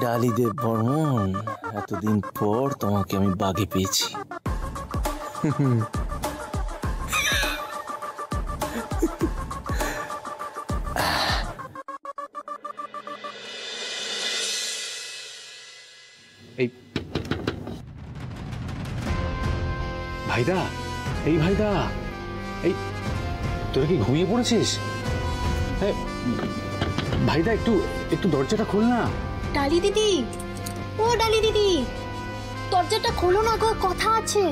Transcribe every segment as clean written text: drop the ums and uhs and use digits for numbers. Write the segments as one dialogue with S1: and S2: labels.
S1: ডালি দেব বর্মন, এতদিন পর তোমাকে আমি বাগে পেয়েছি।
S2: এই ভাইদা, এই ভাইদা, এই তোরা কি ঘুমিয়ে পড়েছিস? ভাইদা একটু একটু দরজাটা খোল না।
S3: ডালি দিদি, ও ডালি দিদি, দরজাটা খোলো না গো, কথা আছে।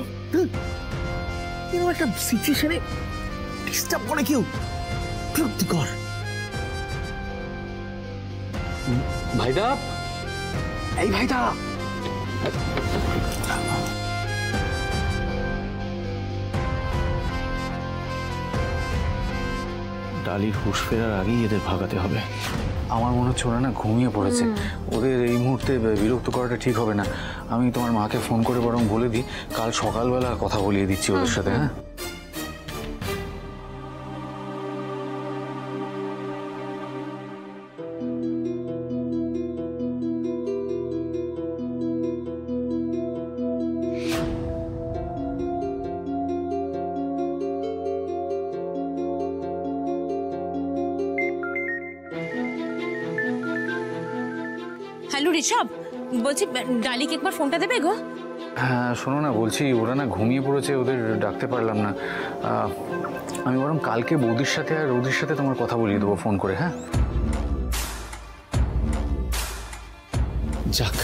S1: এরকম একটা সিচুয়েশনে ডিস্টার্ব করে কেউ, বিরক্তিকর।
S2: ভাইদা, এই ভাইদা,
S1: ডালির হুঁশ ফেরার আগেই এদের ভাগাতে হবে।
S2: আমার মনে হচ্ছে ওরা না ঘুমিয়ে পড়েছে। ওদের এই মুহূর্তে বিরক্ত করাটা ঠিক হবে না। আমি তোমার মাকে ফোন করে বরং বলে দিই, কাল সকালবেলা কথা বলিয়ে দিচ্ছি ওদের সাথে। হ্যাঁ,
S4: হ্যালো ঋষভ, বলছি ডালিকে একবার ফোনটা দেবে গো?
S2: হ্যাঁ শোনো না, বলছি ওরা না ঘুমিয়ে পড়েছে, ওদের ডাকতে পারলাম না। আমি বরং কালকে বৌদির সাথে আর রৌদির সাথে তোমার কথা বলিয়ে দেবো ফোন করে। হ্যাঁ,
S1: যাক,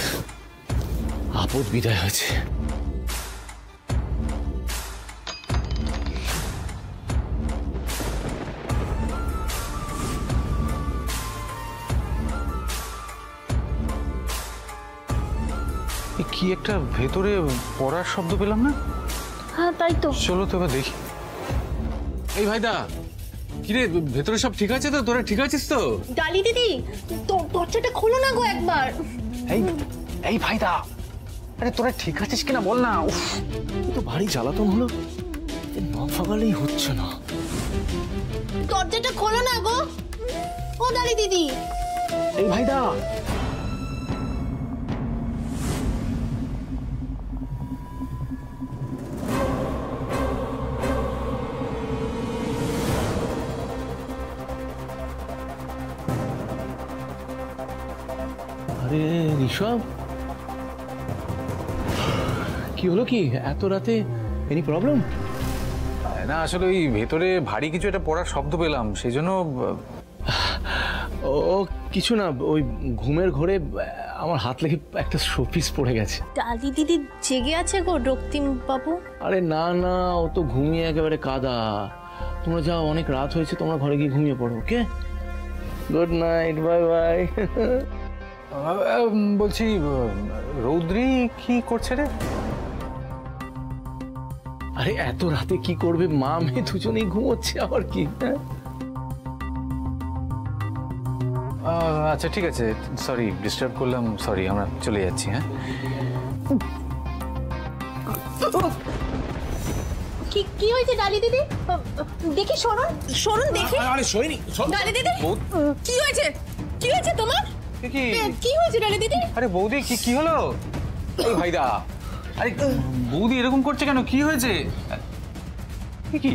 S1: আপদ বিদায় হয়েছে।
S2: কি একটা ভেতরে পড়ার শব্দ পেলাম না?
S3: হ্যাঁ তাই তো।
S2: চলো তো এবার দেখি। এই ভাইদা, কিরে ভেতরে সব ঠিক আছে তো? তোরা ঠিক আছিস তো?
S3: ডালি দিদি, দরজাটা খোলো না গো একবার।
S2: এই এই ভাইদা, আরে তোরা ঠিক আছিস কিনা বল না। উফ,
S1: তো ভারী জ্বালাতন হলো, না ফাগালেই হচ্ছে না।
S3: দরজাটা খোলো না গো, ও ডালি দিদি।
S1: এই ভাইদা, আরে ঋষভ, কি হলো? কি এত রাতে? Any problem?
S2: না আসলে ওই ভেতরে ভারী কিছু একটা পড়ার শব্দ পেলাম, সেই জন্য।
S1: ও কিছু না, ওই ঘুমের ঘোরে আমার হাত লেগে একটা শোপিস পড়ে গেছে।
S3: ডালি দিদি জেগে আছে গো রক্তিম বাবু।
S1: আরে না না, ও তো ঘুমিয়ে একেবারে কাদা। তোমরা যাও, অনেক রাত হয়েছে, তোমরা ঘরে গিয়ে ঘুমিয়ে পড়ো। ওকে, গুড নাইট, বাই বাই।
S2: বলছি রৌদ্রি কি করছে রে?
S1: আরে এত রাতে কি করবে? মা মেয়ে দুজনেই ঘুমোচ্ছে, আবার কি।
S2: আচ্ছা ঠিক আছে, সরি ডিস্টার্ব করলাম, সরি, আমরা চলে যাচ্ছি। হ্যাঁ,
S3: কি হয়েছে ডালি দিদি? দেখি সরুন, সরুন দেখি।
S1: আরে সইনি
S3: ডালি দিদি, কি হয়েছে? কি হয়েছে তোমার? কি হয়েছে ডালি দিদি?
S2: আরে বৌদি, কি হলো? এই ভাইদা, আরে বৌদি এরকম করছে কেন? কি হয়েছে? কি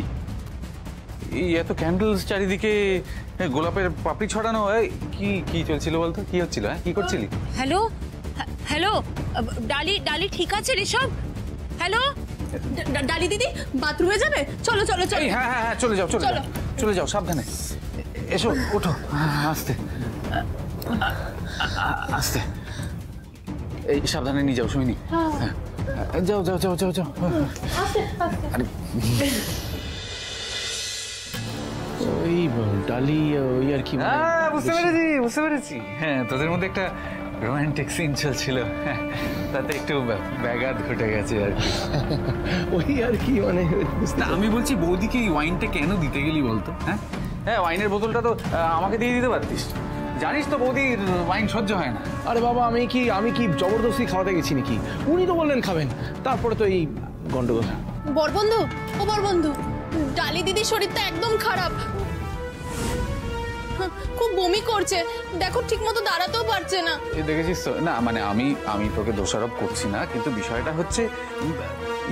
S2: এই এত ক্যান্ডেলস চারিদিকে, গোলাপের পাপড়ি ছড়ানো, কি কি চলছিল বলতো? কি হচ্ছিল? হ্যাঁ, কি করছিলি?
S4: হ্যালো হ্যালো, ডালি ঠিক আছে ঋষভ? হ্যালো
S3: ডালি দিদি, বাথরুমে যাবে? চলো চলো চলো।
S2: হ্যাঁ হ্যাঁ হ্যাঁ, চলে যাও চলে যাও চলে যাও, সাবধানে এসো, ওঠো, আস্তে আস্তে, এই সাবধানে নিয়ে যাও, শুনিনি। হ্যাঁ, যাও যাও যাও যাও যাও। আরে
S1: ওই ডালি, ওই আর কি।
S2: বুঝতে পেরেছি। হ্যাঁ, তোদের মধ্যে একটা রোমান্টিক সিন চলছিল, তাতে একটু ব্যাঘাত ঘটে গেছে আর কি।
S1: ওই আর কি, মানে
S2: আমি বলছি বৌদিকে এই ওয়াইনটা কেন দিতে গেলি বলতো? হ্যাঁ হ্যাঁ, ওয়াইনের বোতলটা তো আমাকে দিয়ে দিতে পারতিস। জানিস তো বৌদির ওয়াইন সহ্য হয় না।
S1: আরে বাবা, আমি কি জবরদস্তি খাওয়াতে গেছি নাকি? উনি তো বললেন খাবেন, তারপরে তো এই গন্ডগোল।
S3: বরবন্ধু, ও বরবন্ধু, ডালি দিদির শরীরটা একদম খারাপ।
S4: খুব বমি করছে, দেখো ঠিক মতো দাঁড়াতেও পারছে না।
S2: এই দেখেছিস তো? না মানে আমি তোকে দোষারোপ করছি না, কিন্তু বিষয়টা হচ্ছে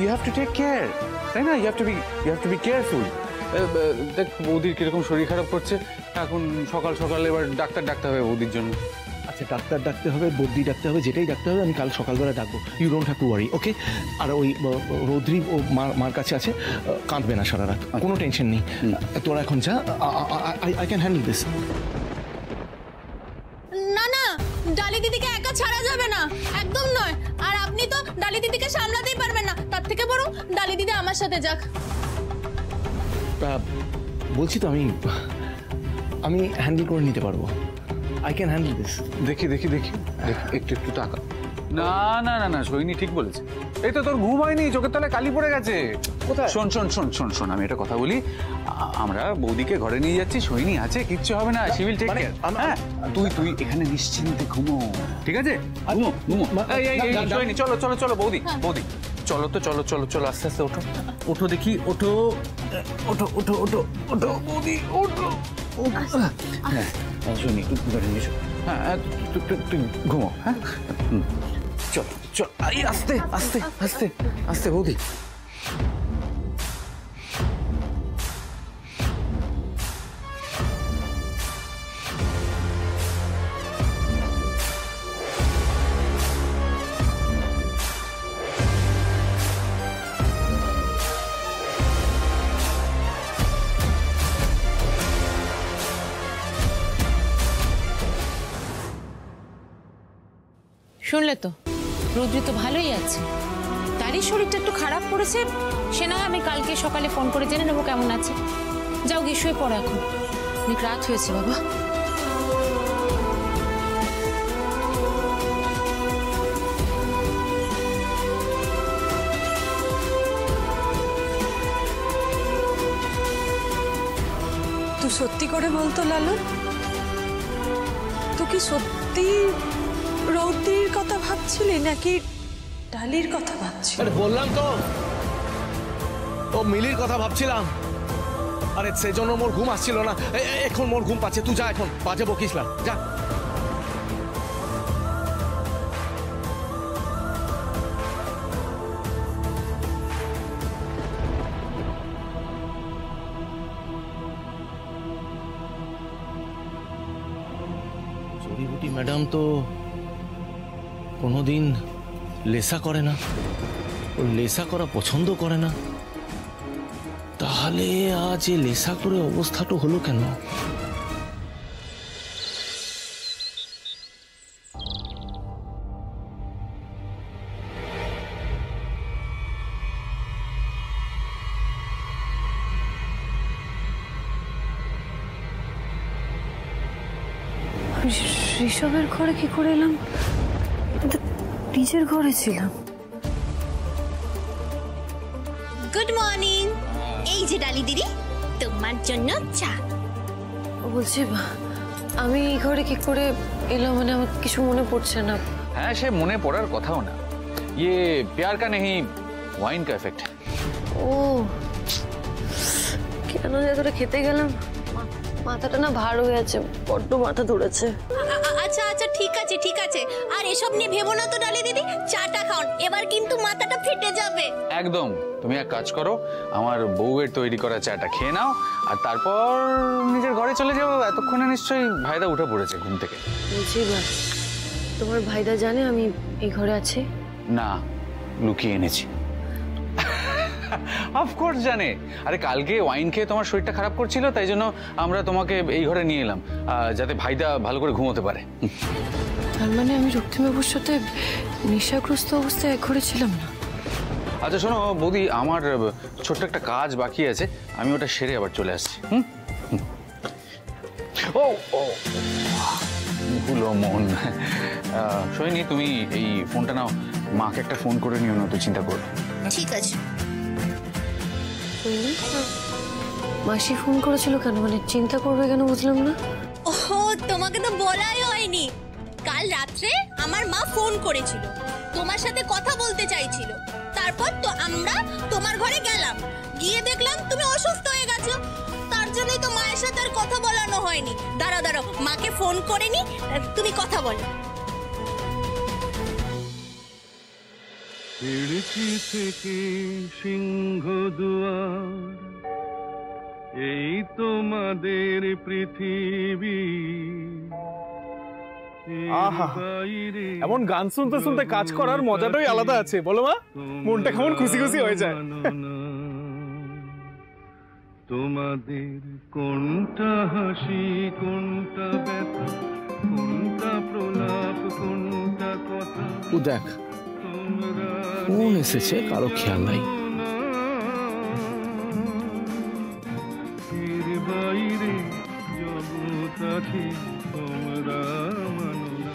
S2: you have to take care, তাই না? You have to be careful. দেখ বৌদির কিরকম শরীর খারাপ করছে, এখন সকাল সকাল এবার ডাক্তার ডাকতে হবে বৌদির জন্য।
S1: আচ্ছা ডাক্তার ডাকতে হবে, বদ্যি ডাকতে হবে, যেটাই ডাকতে হবে আমি কাল সকালবেলা ডাকবো। You don't have to worry, okay? আর ওই রৌদ্রি ও মার কাছে আছে, কাঁদবে না সারা রাত, কোনো টেনশন নেই। তোরা এখন যা, আই ক্যান হ্যান্ডেল দিস।
S4: না না, ডালি দিদিকে একা ছাড়া যাবে না, একদম নয়। আর আপনি তো ডালি দিদিকে সামলাতেই পারবেন না, তার থেকে বরং ডালি দিদি আমার সাথে যাক।
S1: বলছি তো আমি হ্যান্ডেল করে নিতে পারবো। I can handle this.
S2: দেখি একটু টাকা। না না না না, সৈনী ঠিক বলেছে। এই তো তোর ঘুম হয়নি, চোখের তলায় কালি পড়ে গেছে।
S1: কোথায়?
S2: শোন, আমি একটা কথা বলি। আমরা বৌদিকে ঘরে নিয়ে যাচ্ছি, সৈনী আছে, কিচ্ছু হবে না, সি উইল টেক কেয়ার। হ্যাঁ, তুই এখানে নিশ্চিন্তে ঘুমো, ঠিক আছে? ঘুমো। এই সৈনী, চলো বৌদি, চলো আস্তে আস্তে ওঠো দেখি, ওঠো বৌদি, ওঠো। হ্যাঁ সৈনী, একটু ঘরে নিয়ে এসো। হ্যাঁ তুই ঘুমো। হ্যাঁ চল আস্তে বৌদি।
S4: শুনলে তো, রুদ্রি তো ভালোই আছে, তারই শরীরটা একটু খারাপ করেছে। সে না আমি কালকে সকালে ফোন করে জেনে নেবো কেমন আছে। যাও গিয়ে শুয়ে পড়ো এখন, অনেক রাত হয়েছে বাবা।
S5: তুই সত্যি করে বলতো লালু, তুই কি সত্যি রৌদ্রির কথা ভাবছিলি নাকি ডালির কথা ভাবছিলি?
S1: আরে বললাম তো, ও মিলির কথা ভাবছিলাম। আরে সেজন্য মোর ঘুম আসছিল না, এখন মোর ঘুম পাচ্ছে। তুই যা, এখন বাজে বকিস না, যা। জড়িবুটি ম্যাডাম তো কোনোদিন লেসা করে না, ও লেসা করা পছন্দ করে না। তাহলে আজ এ লেসা করে অবস্থাটা হলো কেন?
S5: ঋষভের ঘরে কি করে এলাম? নিজের ঘরে ছিলাম।
S3: গুড মর্নিং, এই যে ডালি দিদি, তোমার জন্য চা।
S5: বলছি আমি এই ঘরে কি করে এলাম, মানে আমার কিছু মনে পড়ছে না।
S2: হ্যাঁ, সে মনে পড়ার কথাও না। ইয়ে প্যার কা নেহি, ওয়াইন কা এফেক্ট।
S5: ও কেন যে তোরা খেতে গেলাম, মাথাটা না ভার হয়ে আছে, বড্ড মাথা ধরেছে।
S3: আচ্ছা আচ্ছা, ঠিক আছে। আর এসব নিয়ে ভেবো না তো ডালি দিদি, চাটা খাওন, এবার কিন্তু মাথাটা ফেটে যাবে।
S2: একদম, তুমি এক কাজ করো, আমার বউয়ের তৈরি করা চাটা খেয়ে নাও, আর তারপর নিজের ঘরে চলে যাবো। এতক্ষণে নিশ্চয়ই ভাইদা উঠে পড়েছে ঘুম থেকে।
S5: বলছি তোমার ভাইদা জানে আমি এই ঘরে আছি?
S2: না, লুকিয়ে এনেছি। অফকোর্স জানে। আরে কালকে ওয়াইন খেয়ে তোমার শরীরটা খারাপ করছিল, তাই জন্য আমরা তোমাকে এই ঘরে নিয়ে এলাম, যাতে ভাইদা ভালো করে ঘুমোতে পারে।
S5: তার মানে আমি রক্তিমবাবুর সাথে নেশাগ্রস্ত অবস্থায় এক ঘরে ছিলাম না?
S2: আচ্ছা শোনো বৌদি, আমার ছোট্ট একটা কাজ বাকি আছে, আমি ওটা সেরে আবার চলে আসছি। ও ভুলো মন। সৈনী, তুমি এই ফোনটা নাও, মাকে একটা ফোন করে নিও না, তো চিন্তা করো।
S3: ঠিক আছে।
S5: মাসি ফোন করেছিল কেন, মানে চিন্তা করবে কেন বুঝলাম না।
S3: ওহো, তোমাকে তো বলাই হয়নি, কাল রাত্রে আমার মা ফোন করেছিল, তোমার সাথে কথা বলতে চাইছিল। তারপর তো আমরা তোমার ঘরে গেলাম, গিয়ে দেখলাম তুমি অসুস্থ হয়ে গেছো। তার জন্যই তো মায়ের সাথে আর কথা বলানো হয়নি। দাঁড়াও দাঁড়াও, মাকে ফোন করে নি, তুমি কথা বলো।
S6: খিড়কি থেকে সিংহ দুয়ার, এই তোমাদের পৃথিবী।
S7: আহা, এমন গান শুনতে শুনতে কাজ করার মজাটাই আলাদা আছে, বলো মা? মনটা কেমন খুশি খুশি হয়ে যায়।
S6: তোমাদের কোনটা হাসি, কোনটা ব্যথা, কোনটা প্রলাপ, কোনটা কথা,
S1: ও দেখ কোন এসেছে, কারো খেয়াল নাই।
S6: এর বাইরে জগৎ আছে, তোমরা মানো না।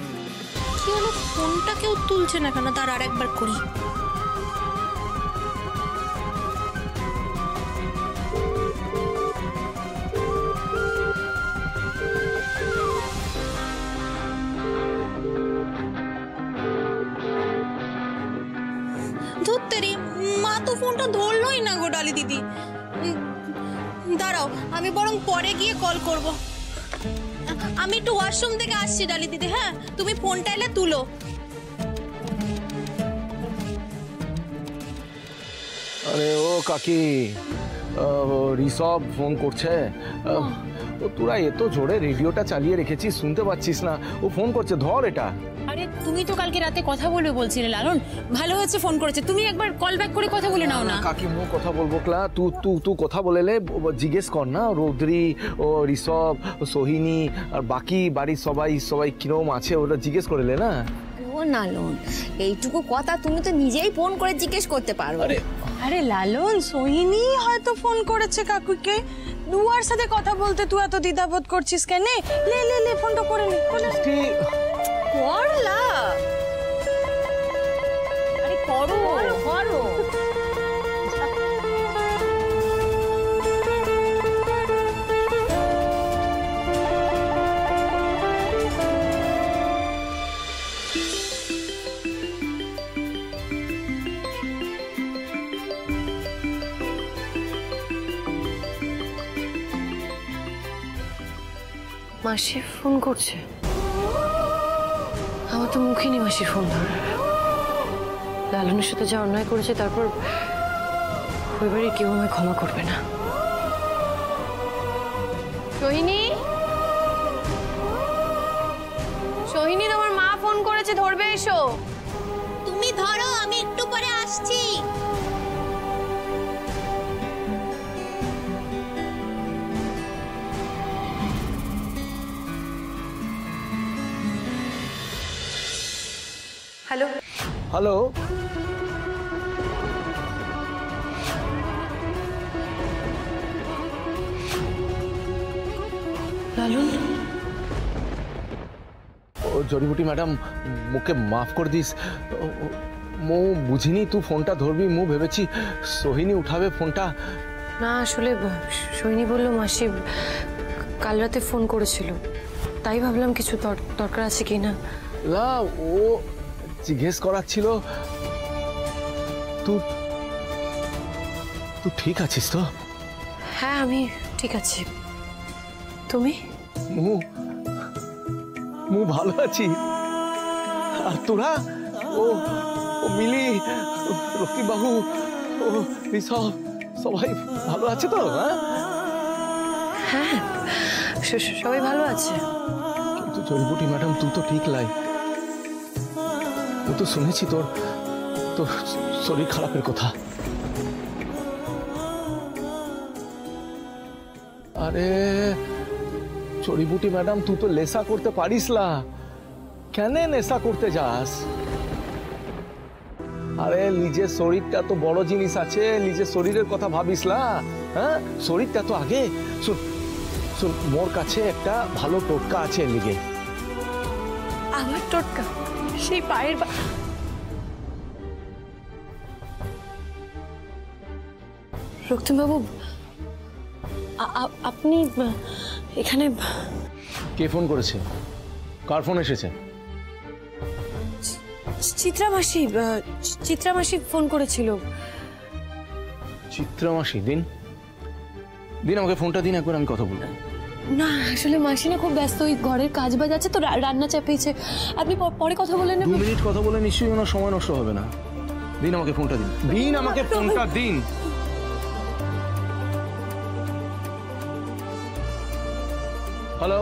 S3: কি হলো, ফোনটা কেউ তুলছে না কেন? তার আর একবার করি। ধুত্তেরি, মা তো ফোনটা ধরলোই না গো ডালি দিদি। দাঁড়াও, আমি বরং পরে গিয়ে কল করব। আমি একটু ওয়াশরুম থেকে আসছি ডালি দিদি। হ্যাঁ, তুমি ফোনটা এলে তুলো।
S1: আরে ও কাকি, ঋষভ ফোন করছে। ও তোরা এত জোরে রেডিওটা চালিয়ে রেখেছিস, শুনতে পাচ্ছিস না? ও ফোন করছে, ধর এটা।
S4: আরে তুমি তো কালকে রাতে কথা বলবে বলছিলে লালন, ভালো হয়েছে ফোন করেছে। তুমি একবার কল ব্যাক করে কথা বলে নাও না।
S1: কাকি মু কথা বলবো ক্লা, তু কথা বলেলে জিজ্ঞেস কর না, রৌদ্রি ও ঋষভ ও সোহিনী আর বাকি বাড়ির সবাই কিরকম আছে ওটা জিজ্ঞেস করলে না।
S8: ও লালন, এইটুকু কথা তুমি তো নিজেই ফোন করে জিজ্ঞেস করতে পারো।
S9: আরে লালন, সোহিনী হয়তো ফোন করেছে কাকুকে। দুয়ার সাথে কথা বলতে তুই এত দ্বিধাবোধ করছিস কেন? লে লে লে, ফোনটা করে নে।
S8: করলা? আরে করো করো।
S5: মাসি ফোন করছে, আমার তো মুখই নেই মাসির ফোন ধরার। লালনের সাথে যা অন্যায় করেছে, তারপর ওই বাড়ির কেউ আমায় ক্ষমা করবে না। সোহিনী, সোহিনী, তোমার মা ফোন করেছে, ধরবে এসো।
S3: তুমি ধরো, আমি একটু পরে আসছি।
S5: হ্যালো
S1: হ্যালো,
S5: লালন।
S1: ও জড়িবুটি ম্যাডাম, মুকে মাফ করে দিস। মু বুঝিনি তুই ফোনটা ধরবি, মু ভেবেছি সোহিনী উঠাবে ফোনটা।
S5: না, আসলে সোহিনী বলল মাসি কাল রাতে ফোন করেছিল, তাই ভাবলাম কিছু দরকার আছে কিনা।
S1: না, ও জিজ্ঞেস করাচ্ছিল তুই ঠিক আছিস তো?
S5: হ্যাঁ, আমি ঠিক আছি। তুমি?
S1: মু ভালো আছি। আর তোরা? ও মিলি, রকি বাবু, ও ঋষভ, সবাই ভালো আছে তো?
S5: হ্যাঁ, সবাই ভালো আছে।
S1: কিন্তু জড়িবুটি ম্যাডাম, তুই তো ঠিক লাই। ও তো শুনেছি তোর শরীর খারাপের কথা। আরে জড়িবুটি ম্যাডাম, তুই তো নেশা করতে পারিস না, কেন নেশা করতে যাস? আরে নিজের শরীরটা তো বড় জিনিস আছে, নিজের শরীরের কথা ভাবিস না। হ্যাঁ, শরীরটা তো আগে। শোন, মোর কাছে একটা ভালো টোটকা আছে এর লিগে।
S9: আমার টোটকা? সেই পায়ের
S5: রক্তিমবাবু, আপনি এখানে?
S1: কে ফোন করেছে? কার ফোন এসেছে?
S5: চিত্রা মাসি ফোন করেছিল।
S1: চিত্রা মাসি? দিন দিন আমাকে ফোনটা দিন, একবার আমি কথা বলবো।
S5: না আসলে মাসি না খুব ব্যস্ত, ওই ঘরের কাজ বাজ আছে তো, রান্না চাপিয়েছে। আপনি পরে কথা বলে
S1: 2 মিনিট কথা বলে নিশ্চয়ই ওনার সময় নষ্ট হবে না। দিন আমাকে ফোনটা দিন, দিন আমাকে ফোনটা দিন। হ্যালো,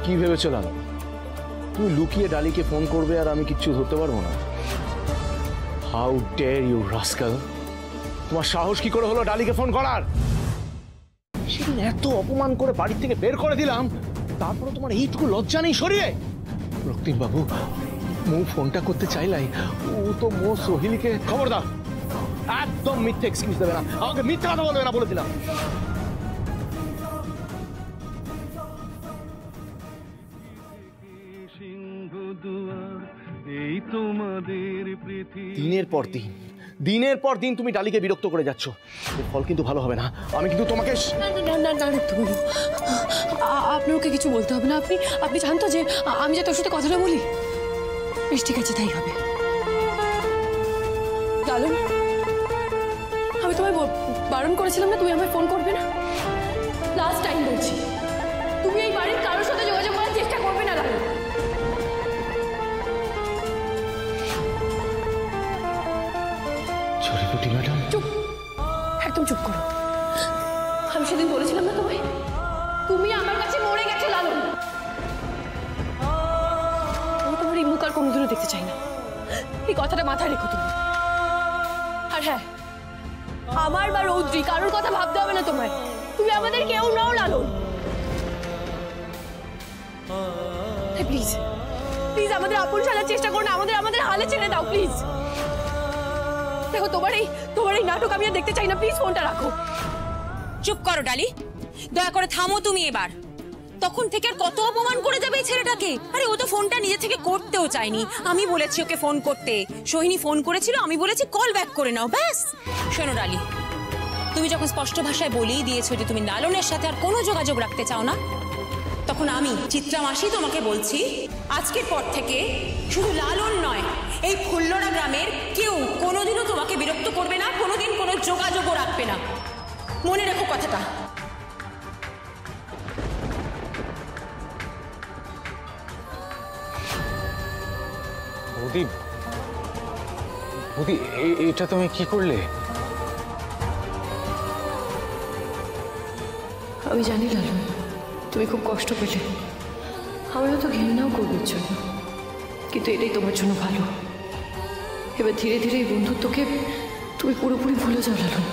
S1: কি ভেবেছো লাল? তুমি লুকিয়ে ডালিকে ফোন করবে আর আমি কিচ্ছু ধরতে পারবো না? How dare you rascal! তোমার সাহস কি করে হলো ডালিকে ফোন করার? সেদিন এত অপমান করে বাড়ি থেকে বের করে দিলাম, তারপরে তোমার এইটুকু লজ্জা নেই শরীরে? রক্তিম বাবু, মু ফোনটা করতে চাইলাই, ও তো মো সোহিনীকে খবর দাও, একদম মিথ্যে এক্সকিউজ দেবে না, আমাকে মিথ্যা কথা বলবে না বলে দিলাম।
S6: এই তোমাদের পৃথিবী।
S1: দিনের পর দিন তুমি ডালিকে বিরক্ত করে যাচ্ছ, এর ফল কিন্তু ভালো হবে না। আমি কিন্তু তোমাকে
S5: আপনার ওকে কিছু বলতে হবে না। আপনি জানতো যে আমি যে তোর সাথে কথাটা বলি, বেশ ঠিক আছে, তাই হবে। লালন, আমি তোমায় বারণ করেছিলাম না তুমি আমায় ফোন করবে না? লাস্ট টাইম বলছি, তুমি এই বাড়ির কারোর সাথে যোগাযোগ করার চেষ্টা করবে না লালন।
S1: ম্যাডাম
S5: চুপ, একদম চুপ করো। আমি সেদিন বলেছিলাম না তোমায়, তুমি আমার কাছে মরে গেছো লালন। আমি তোমার এই মুখ আর কোনোদিনও দেখতে চাই না, এই কথাটা মাথায় রেখো তুমি। আর হ্যাঁ, আমার বা রৌদ্রি কারোর কথা ভাবতে হবে না তোমায়, তুমি আমাদের কেউ নাও লালন। প্লিজ প্লিজ আমাদের আপন সাজার চেষ্টা করো না, আমাদের হালে ছেড়ে দাও প্লিজ। দেখো তোমার এই নাটক আমি আর দেখতে চাই না, প্লিজ ফোনটা রাখো।
S4: চুপ করো ডালি, দয়া করে থামো তুমি এবার। তখন থেকে আর কত অপমান করে যাবে এই ছেলেটাকে? আরে ও তো ফোনটা নিজে থেকে করতেও চায়নি, আমি বলেছি ওকে ফোন করতে। সোহিনী ফোন করেছিল, আমি বলেছি কল ব্যাক করে নাও, ব্যাস। শোনো ডালি, তুমি যখন স্পষ্ট ভাষায় বলেই দিয়েছো যে তুমি লালনের সাথে আর কোনো যোগাযোগ রাখতে চাও না, তখন আমি চিত্রা মাসি তোমাকে বলছি, আজকের পর থেকে শুধু লালন নয়, এই ফুল্লরা গ্রামের কেউ কোনোদিনও তোমাকে বিরক্ত করবে না, কোনোদিন কোনো যোগাযোগও রাখবে না। মনে রেখো কথাটা।
S2: বৌদি, বৌদি, এটা তুমি কি করলে?
S5: আমি জানি লালন, তুমি খুব কষ্ট পেলে, আমিও তো ঘৃণাও করবো এর জন্য, কিন্তু এটাই তোমার জন্য ভালো। এবার ধীরে ধীরে এই বন্ধুত্বকে তুমি পুরোপুরি ভুলে যাও লালন,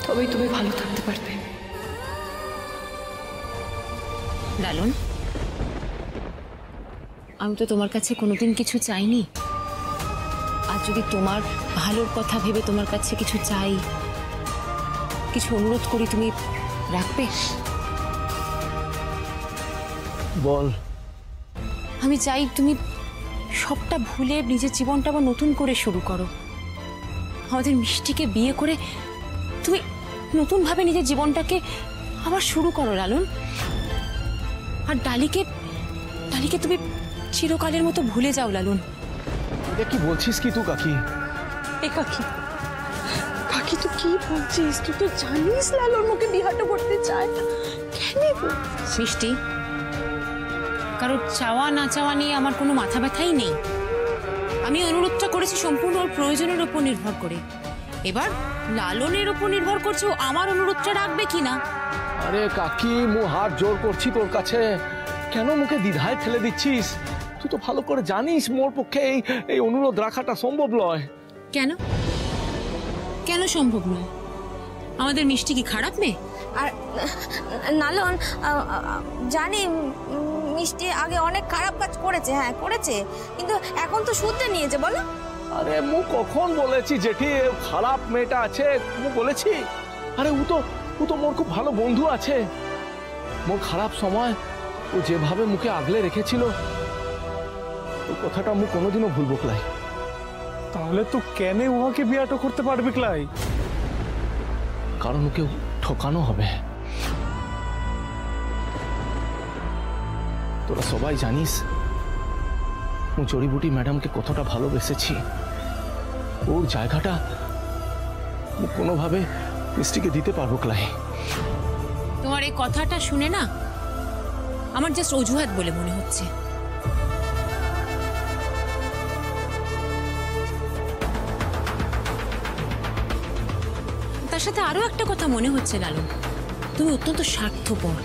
S5: তবেই তুমি ভালো থাকতে পারবে।
S4: লালন, আমি তো তোমার কাছে কোনোদিন কিছু চাইনি, আর যদি তোমার ভালোর কথা ভেবে তোমার কাছে কিছু চাই, কিছু অনুরোধ করি, তুমি রাখবে?
S1: বল।
S4: আমি চাই তুমি সবটা ভুলে নিজের জীবনটা আবার নতুন করে শুরু করো। আমাদের মিষ্টিকে বিয়ে করে তুমি নতুনভাবে নিজের জীবনটাকে আবার শুরু করো লালন। আর ডালিকে তুমি চিরকালের মতো ভুলে যাও লালন।
S1: এটা কি বলছিস কি তুই কাকি?
S9: এ কাকি, কাকি তুই কি বলছিস? তুই তো জানিস লালন মুখে বিহাটা করতে চায় না, কেন
S4: মিষ্টি? কারোর চাওয়া না চাওয়া নিয়ে আমার কোনো মাথা ব্যথাই নেই। আমি অনুরোধটা করেছি সম্পূর্ণ ওর প্রয়োজনের উপর নির্ভর করে। এবার লালনের উপর নির্ভর করছে ও আমার অনুরোধটা রাখবে কিনা।
S1: আরে কাকি, মু হাত জোর করছি তোর কাছে, কেন মুখে দ্বিধায় ফেলে দিচ্ছিস? তুই তো ভালো করে জানিস মোর পক্ষে এই অনুরোধ রাখাটা সম্ভব নয়।
S4: কেন কেন সম্ভব নয়? আমাদের মিষ্টি কি খারাপ মেয়ে?
S8: আর নালন, জানি মিষ্টি আগে অনেক খারাপ কাজ করেছে, হ্যাঁ করেছে, কিন্তু এখন তো শুধরে নিয়েছে, বলো।
S1: আরে মু কখন বলেছি জেঠি খারাপ মেয়েটা আছে? মু বলেছি? আরে ও তো মোর খুব ভালো বন্ধু আছে। মোর খারাপ সময় ও যেভাবে মুখে আগলে রেখেছিল, ওই কথাটা মু কোনোদিনও ভুলবো ক্লাই।
S7: তাহলে তো কেন উহাকে বিয়াটা করতে পারবে ক্লাই?
S1: কারণ ওকে ঠকানো হবে। তোরা সবাই জানিস ও জড়িবুটি ম্যাডামকে কতটা ভালোবেসেছি। ওর জায়গাটা কোনোভাবে মিষ্টিকে দিতে পারবো ক্লাই।
S4: তোমার এই কথাটা শুনে না আমার জাস্ট অজুহাত বলে মনে হচ্ছে। তার সাথে আরো একটা কথা মনে হচ্ছে লালন, তুমি অত্যন্ত স্বার্থপর,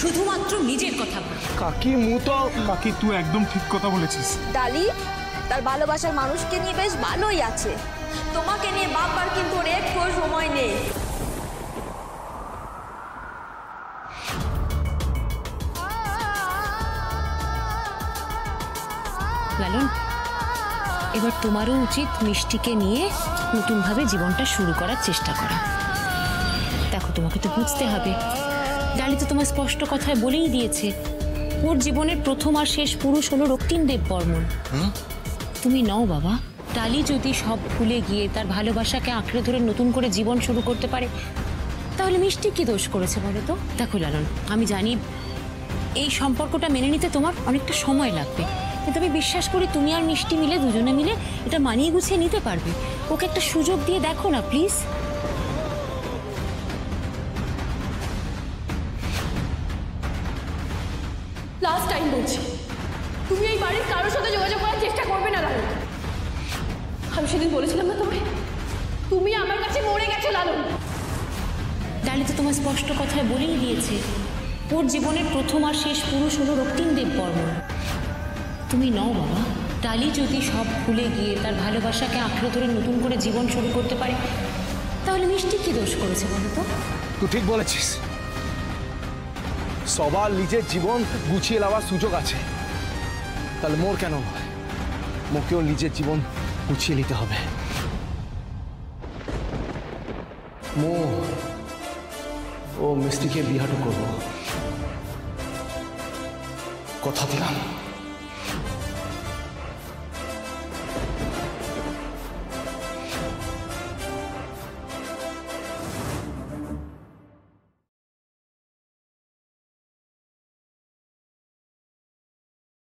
S4: শুধুমাত্র নিজের কথা বল।
S1: কাকি মুতো
S7: কাকি তুই একদম ঠিক কথা বলেছিস।
S8: ডালি তার ভালোবাসার মানুষকে নিয়ে বেশ ভালোই আছে, তোমাকে নিয়ে ভাববার কিন্তু ওর একটু সময় নেই।
S4: লালন, এবার তোমারও উচিত মিষ্টিকে নিয়ে নতুনভাবে জীবনটা শুরু করার চেষ্টা করা। দেখো, তোমাকে তো বুঝতে হবে, ডালি তো তোমার স্পষ্ট কথায় বলেই দিয়েছে ওর জীবনের প্রথম আর শেষ পুরুষ হলো রক্তিম দেব বর্মন। তুমি নও বাবা। ডালি যদি সব ভুলে গিয়ে তার ভালোবাসাকে আঁকড়ে ধরে নতুন করে জীবন শুরু করতে পারে, তাহলে মিষ্টি কি দোষ করেছে বলো তো? দেখো লালন, আমি জানি এই সম্পর্কটা মেনে নিতে তোমার অনেকটা সময় লাগবে, কিন্তু আমি বিশ্বাস করি তুমি আর মিষ্টি মিলে, দুজনে মিলে এটা মানিয়ে গুছিয়ে নিতে পারবে। ওকে একটা সুযোগ দিয়ে দেখো না প্লিজ।
S5: লাস্ট টাইম বলছি, তুমি এই বাড়ির কারোর সাথে যোগাযোগ করার চেষ্টা করবে না লালন। আমি সেদিন বলেছিলাম না তোমায়, তুমি আমার কাছে মরে গেছো লালন।
S4: ডালি তো তোমার স্পষ্ট কথায় বলেই দিয়েছে ওর জীবনের প্রথম আর শেষ পুরুষ হলো রক্তিম দেব বর্মন। তুমি নও বাবা। ডালি যদি সব ভুলে গিয়ে তার ভালোবাসাকে আঁকড়ে ধরে নতুন করে জীবন শুরু করতে পারে, তাহলে মিষ্টি কি দোষ করেছে বলো তো?
S1: তুই ঠিক বলেছিস, সবার নিজের জীবন গুছিয়ে নেওয়ার সুযোগ আছে, তাহলে মোর কেন নয়? মোকেও নিজের জীবন গুছিয়ে নিতে হবে। ও মিষ্টিকে বিহাটো করবো, কথা দিলাম।